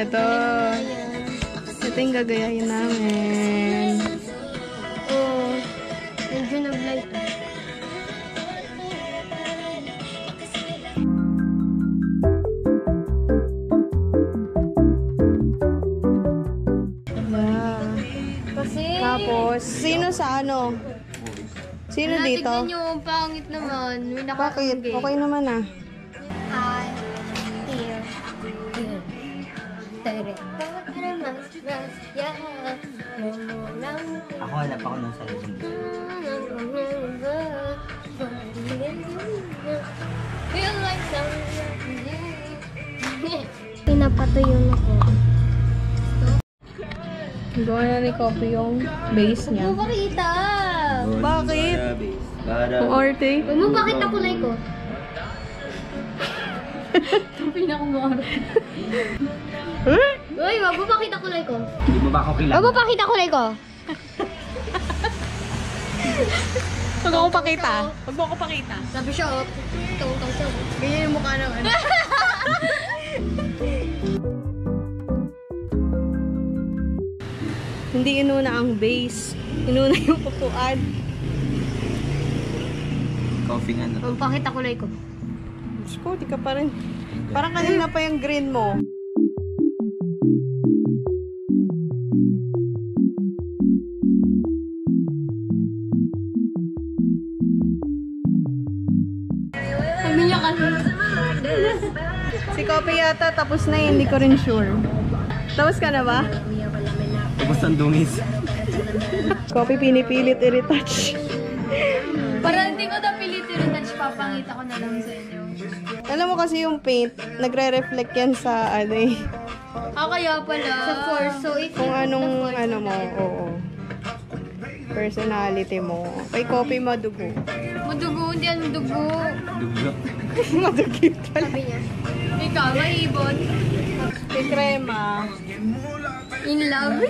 Ito. Ito yung gagayahin namin. Oh, medyo nag-light. Tapos, sino sa ano? Sino dito? Tignan nyo, pangit naman. Bakit? Okay naman ah. Hi. Here. Ako, hanap ako ng sarili. Feel like pinapatuyo na ko. Gawa na ni Coffee yung base niya. Huwag mo pakita! Bakit? Kung arte? Huwag mo pakita kulay ko. Ito pinakamaro. Uy, wag mo pakita kulay ko. Hindi mo ba ako kilala? Wag mo pakita kulay ko. Huwag ako pakita. Huwag mo ako pakita. Sabi siya, oh. Tungtong siya. Ganyan yung mukha naman. Hindi inuna ang base. Inuna yung upuan. Coffee nga na. Wag mo pakita kulay ko. Diyos ko, di ka pa rin. Parang kanina pa yung green mo. Sabi niya kasi. Si Coffee yata tapos na yun, hindi ko rin sure. Tapos ka na ba? Tapos ang dungis. Coffee pinipilit i-retouch. Para hindi ko na pilitin na papangita ko na lang sa inyo. Alam mo kasi yung paint, nagre-reflect yan sa ano eh. Kaya pala. Sa force. So, if Kung anong ano mo, oo. Personality mo. Kay Coffee madugo. madugo, hindi yan dugo. Dugo. Madugit pala. Sabi niya. Ikaw, may ibon. Kay Crema. In love.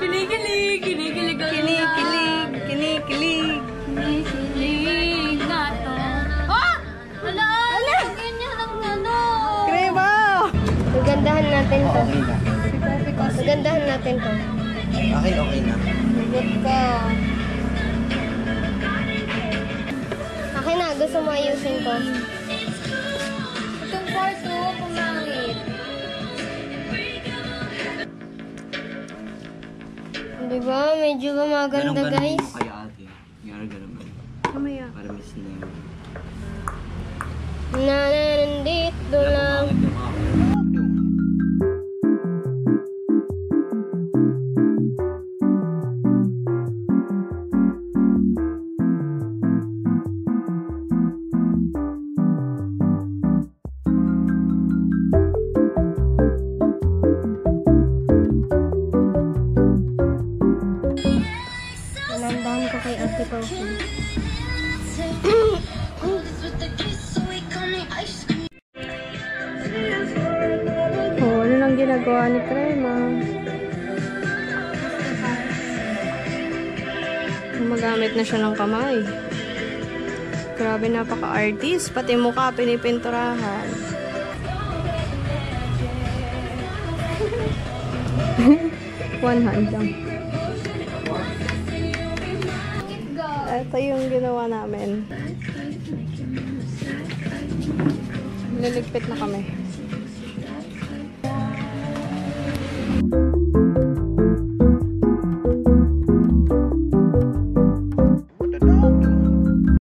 Kinikilig, kinikilig ang Kinikilig, kinikilig. kinikilig na to. Ah! Wala! Wala! Ganyan ang ano! Crema! Magandahan natin to. Okay na. Magandahan natin to. Okay na. Good ka. Akin na, gusto mo ayusin ko. Itong part mo, pumangit. Diba? Medyo maganda, guys. Ganun kaya ate. Ganun. Kamaya. Para miss na yun. Nandito lang. Nandahan ko kay Ate Coffee. Oh, ano nang ginagawa ni Crema? Magamit na siya ng kamay. Grabe, napaka-artist. Pati mukha pinipinturahan. One hand lang. Ito yung ginawa namin. Liligpit na kami.